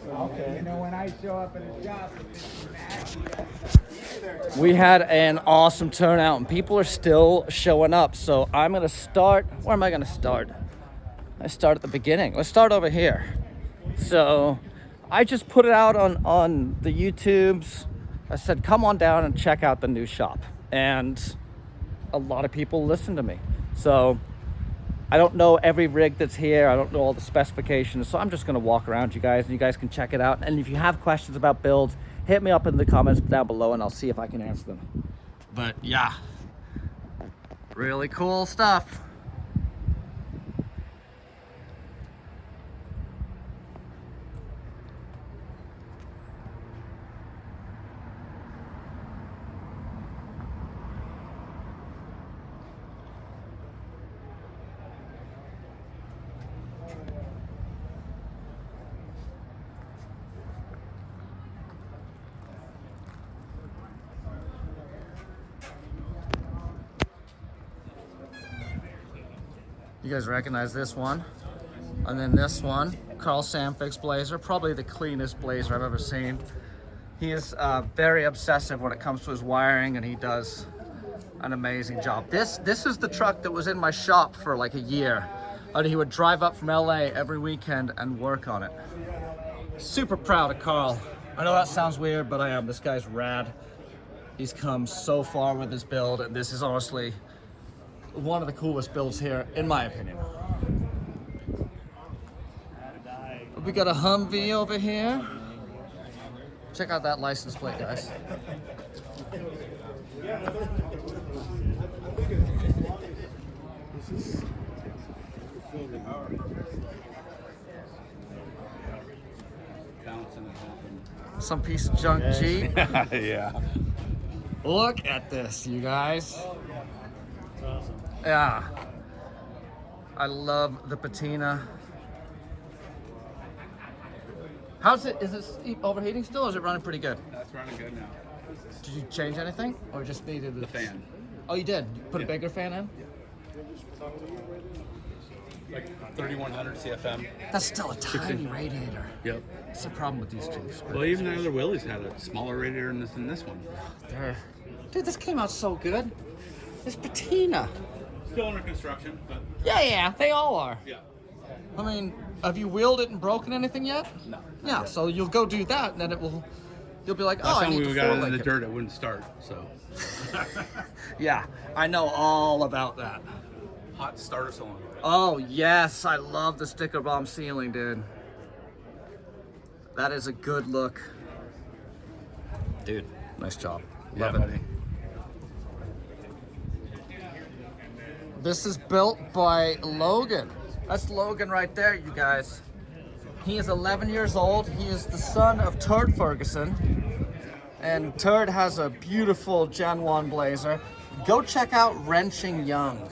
Okay. You know, when I show up at a shop, we had an awesome turnout and people are still showing up. So I'm going to start. Where am I going to start? I start at the beginning. Let's start over here. So I just put it out on the YouTubes. I said, come on down and check out the new shop. And a lot of people listen to me. So I don't know every rig that's here. I don't know all the specifications. So I'm just going to walk around you guys and you guys can check it out. And if you have questions about builds, hit me up in the comments down below and I'll see if I can answer them. But yeah, really cool stuff. You guys recognize this one? And then this one, Carl Sanfix Blazer, probably the cleanest blazer I've ever seen. He is very obsessive when it comes to his wiring and he does an amazing job. This is the truck that was in my shop for like a year. And he would drive up from LA every weekend and work on it. Super proud of Carl. I know that sounds weird, but I am. This guy's rad. He's come so far with his build and this is honestly one of the coolest builds here, in my opinion. We got a Humvee over here. Check out that license plate, guys. Some piece of junk Jeep. Yeah. Look at this, you guys. Yeah, I love the patina. How's it? Is it overheating still, or is it running pretty good? That's running good now. Did you change anything, or just needed The fan. Oh, you did. You put a bigger fan in. Like 3100 CFM. That's still a tiny radiator. Yep. That's the problem with these Jeeps. Well, even the other Willys had a smaller radiator than this one. Dude, this came out so good. It's patina. Still under construction, but Yeah, they all are. yeah. I mean, have you wheeled it and broken anything yet? No. Yeah, so you'll go do that, and then you'll be like, oh, Last I time need we to got it in four-link the it. dirt, it wouldn't start. So Yeah, I know all about that. hot starter cylinder. Oh, yes, I love the sticker bomb ceiling, dude. That is a good look. Dude, nice job. Love it. Buddy. This is built by Logan. That's Logan right there, you guys. He is 11 years old. He is the son of Turd Ferguson. And Turd has a beautiful Gen 1 Blazer. Go check out Wrenching Young.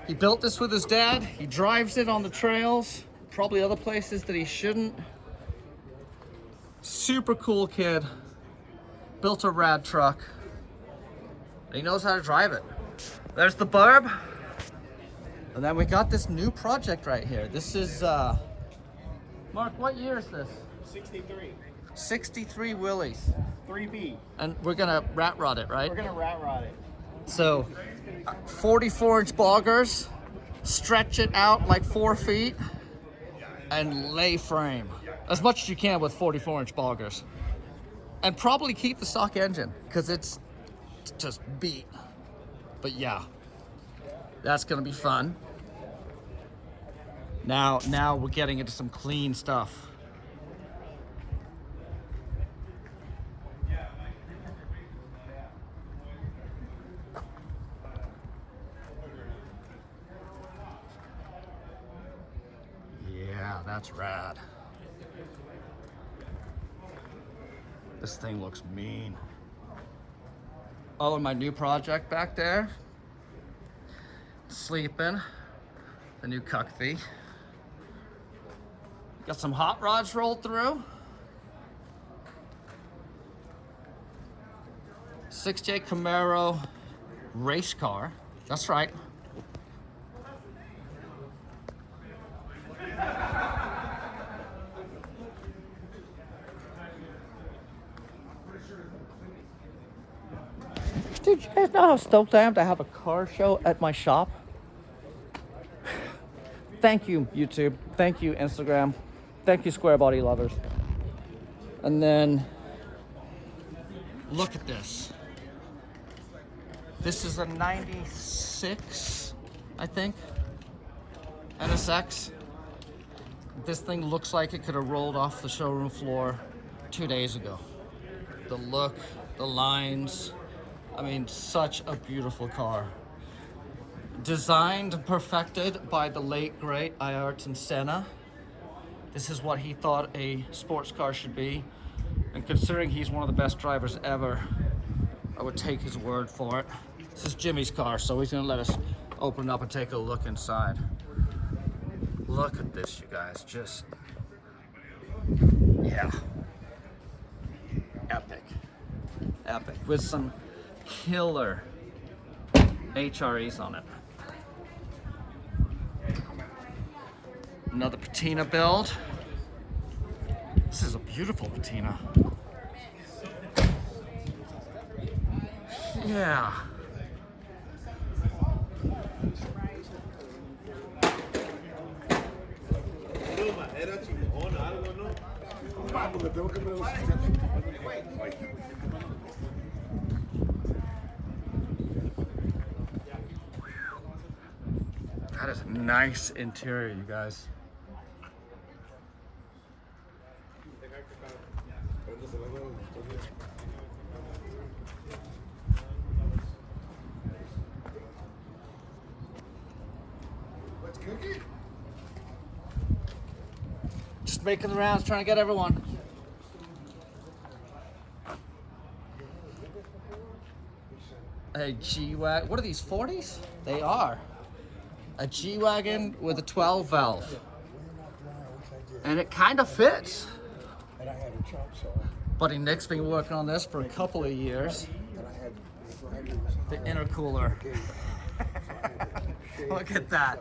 He built this with his dad. He drives it on the trails, probably other places that he shouldn't. Super cool kid. Built a rad truck. And he knows how to drive it. There's the burb. And then we got this new project right here. This is, Mark, what year is this? 63. 63 Willys. 3B. And we're gonna rat rod it, right? We're gonna rat rod it. So, 44-inch boggers, stretch it out like 4 feet, and lay frame. As much as you can with 44-inch boggers. And probably keep the stock engine, because it's just beat. But yeah, that's gonna be fun. Now we're getting into some clean stuff. Yeah, that's rad. This thing looks mean. Oh, and my new project back there. Sleeping. The new cuckfee. Got some hot rods rolled through. 6J Camaro race car. That's right. Dude, you guys know how stoked I am to have a car show at my shop? Thank you, YouTube. Thank you, Instagram. Thank you, square body lovers. And then, look at this. This is a 96, I think, NSX. This thing looks like it could have rolled off the showroom floor 2 days ago. The look, the lines, I mean, such a beautiful car. Designed and perfected by the late, great Ayrton Senna. This is what he thought a sports car should be. And considering he's one of the best drivers ever, I would take his word for it. This is Jimmy's car, so he's gonna let us open it up and take a look inside. Look at this, you guys, just, yeah. Epic, epic, with some killer HREs on it. Another patina build. This is a beautiful patina. Yeah. That is a nice interior, you guys. Let's cook it. Just making the rounds, trying to get everyone. A G-Wagon. What are these, 40s? They are. A G-Wagon with a 12 valve. And it kind of fits. And I had a chop saw. Buddy Nick's been working on this for a couple of years. And I had The intercooler. Look at that.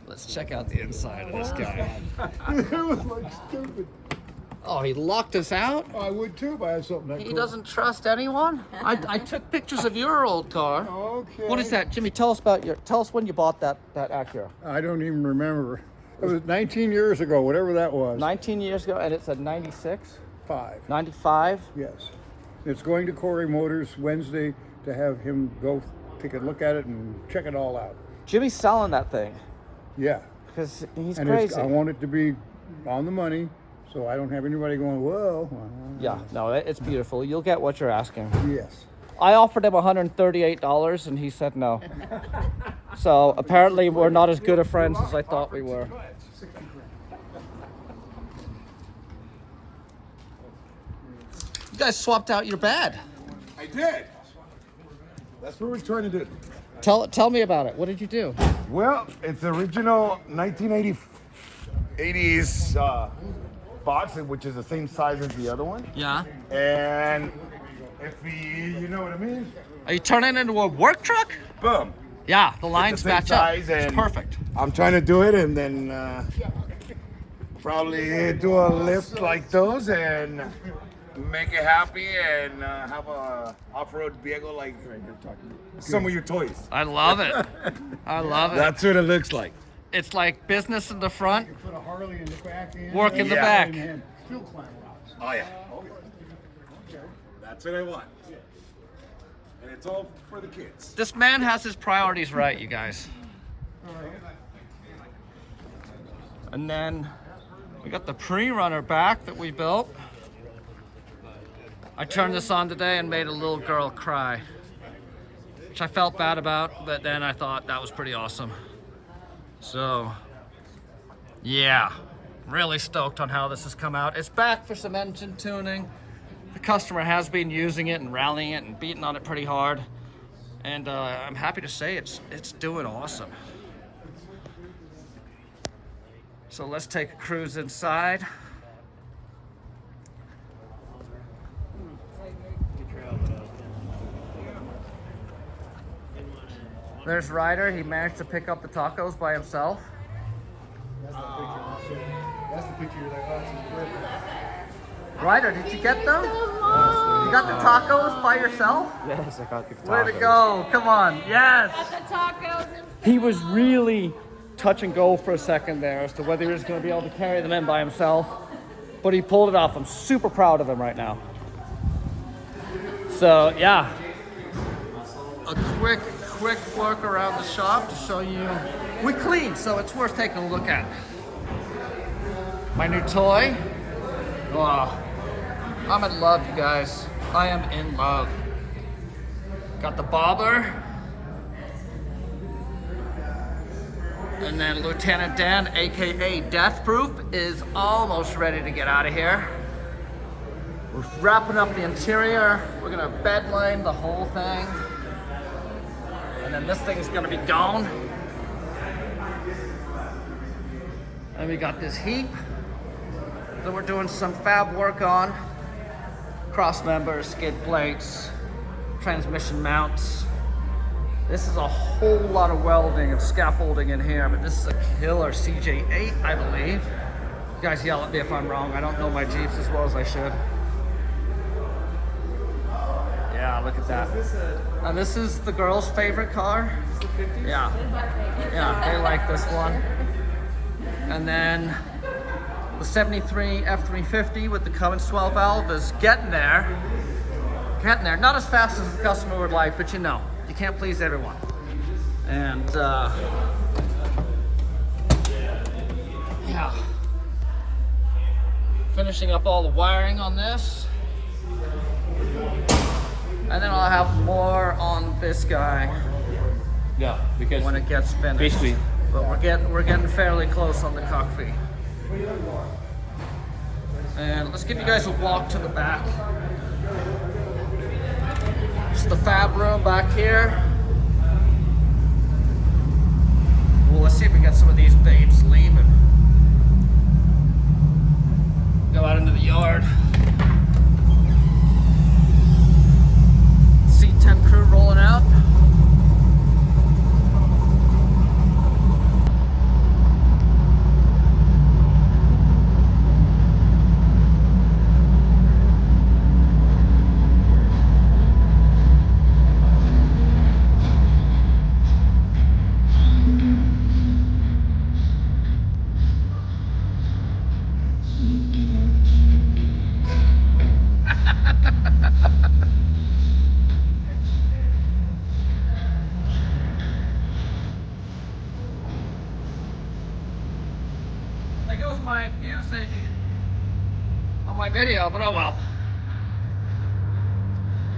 Let's check out the inside of this guy. It was like stupid. Oh, he locked us out? I would too, but I had something that He cool. doesn't trust anyone? I took pictures of your old car. Okay. What is that? Jimmy, tell us when you bought that Acura. I don't even remember. It was 19 years ago, whatever that was. 19 years ago, and it's a 96? 5. 95? Yes. It's going to Corey Motors Wednesday to have him go take a look at it and check it all out. Jimmy's selling that thing Yeah. because he's And crazy. I want it to be on the money, so I don't have anybody going, whoa. Yeah, no, it's beautiful. You'll get what you're asking. Yes. I offered him $138 and he said no. So apparently we're not as good of friends as I thought we were. You guys swapped out your bed. I did. That's what we're trying to do. Tell me about it. What did you do? Well, it's original 1980s box, which is the same size as the other one. Yeah. And if you know what I mean? Are you turning it into a work truck? Boom. Yeah, the lines same match up. size It's and- perfect. I'm trying to do it and then probably do a lift like those and make it happy and have a off-road vehicle like some of your toys. I love it. I love it. That's what it looks like. It's like business in the front, Put a Harley in the back end. work in the Yeah. back. And still climb rocks. Oh yeah. That's what I want. And it's all for the kids. This man has his priorities right, you guys. And then we got the Prerunner back that we built. I turned this on today and made a little girl cry, which I felt bad about, but then I thought that was pretty awesome. So, yeah, really stoked on how this has come out. It's back for some engine tuning. The customer has been using it and rallying it and beating on it pretty hard. And I'm happy to say it's doing awesome. So let's take a cruise inside. There's Ryder. He managed to pick up the tacos by himself. That's the picture. That's the picture that Ryder, did you get them? You got the tacos by yourself? Yes, I got the Way to go. Come on. Yes. The tacos. He was really touch and go for a second there as to whether he was going to be able to carry them in by himself. But he pulled it off. I'm super proud of him right now. So, yeah. A quick work around the shop to show you. We cleaned, so it's worth taking a look at. My new toy. Oh, I'm in love, you guys. I am in love. Got the bobber. And then Lieutenant Dan, AKA Death Proof, is almost ready to get out of here. We're wrapping up the interior. We're gonna bed line the whole thing. And then this thing's gonna be gone. And we got this heap that we're doing some fab work on. Cross members, skid plates, transmission mounts. This is a whole lot of welding and scaffolding in here, but this is a killer CJ8, I believe. You guys yell at me if I'm wrong. I don't know my Jeeps as well as I should. Yeah, look at that. And this is the girls' favorite car. Yeah. Yeah, they like this one. And then the 73 F350 with the Cummins 12 valve is getting there. Getting there. Not as fast as the customer would like, but you know, you can't please everyone. And yeah. Finishing up all the wiring on this. And then I'll have more on this guy. Yeah, because when it gets finished. basically, but we're getting fairly close on the cockpit. And let's give you guys a walk to the back. Just the fab room back here. Well, let's see if we get some of these babes leaving. Go out into the yard. C10 crew rolling out. There goes my music on my video, but oh well.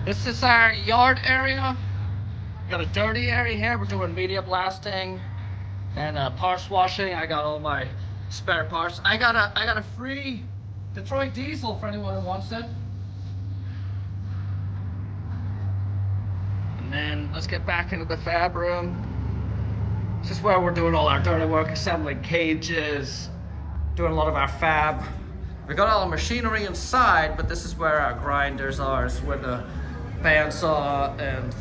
This is our yard area. We got a dirty area here. We're doing media blasting and parts washing. I got all my spare parts. I got a free Detroit diesel for anyone who wants it. And then let's get back into the fab room. This is where we're doing all our dirty work, assembling cages, doing a lot of our fab. We got all the machinery inside, but this is where our grinders are. It's where the bandsaw and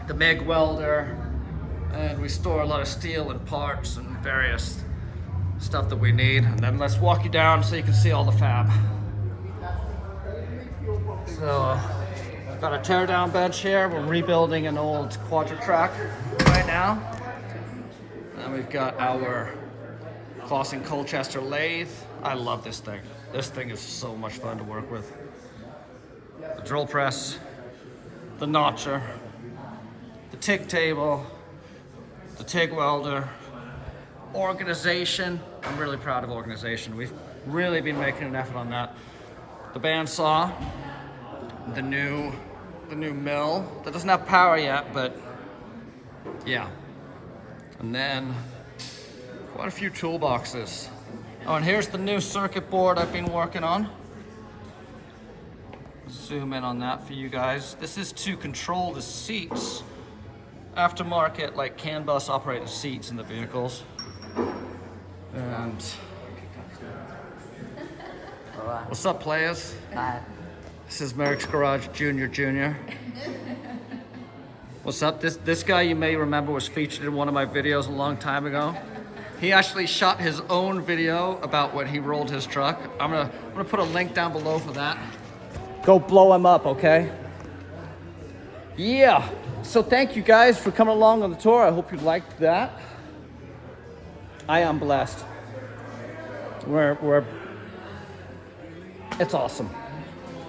the MIG welder, and we store a lot of steel and parts and various stuff that we need. And then let's walk you down so you can see all the fab. So, got a tear down bench here. We're rebuilding an old quadra-track right now. And we've got our Clausen Colchester lathe. I love this thing. This thing is so much fun to work with. The drill press, the notcher, the TIG table, the TIG welder, organization. I'm really proud of organization. We've really been making an effort on that. The bandsaw, the new mill that doesn't have power yet, but yeah. And then quite a few toolboxes. Oh, and here's the new circuit board I've been working on. Zoom in on that for you guys. This is to control the seats. Aftermarket, like CAN bus operated seats in the vehicles. And what's up, players? Hi. This is Merricks Garage Junior. What's up? This guy you may remember was featured in one of my videos a long time ago. He actually shot his own video about when he rolled his truck. I'm gonna put a link down below for that. Go blow him up, okay? Yeah. So thank you guys for coming along on the tour. I hope you liked that. I am blessed. It's awesome.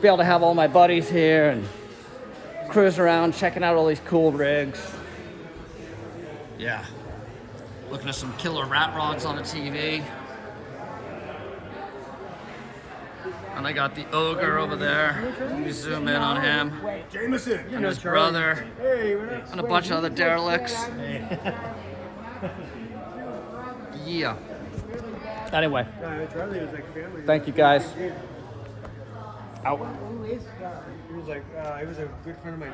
Be able to have all my buddies here and cruise around, checking out all these cool rigs. Yeah. Looking at some killer rat rods on the TV. And I got the ogre over there. Let me zoom in on him. Jameson. And his brother. And a bunch of other derelicts. Yeah. Anyway. Thank you guys. Out. He was like, he was a good friend of mine.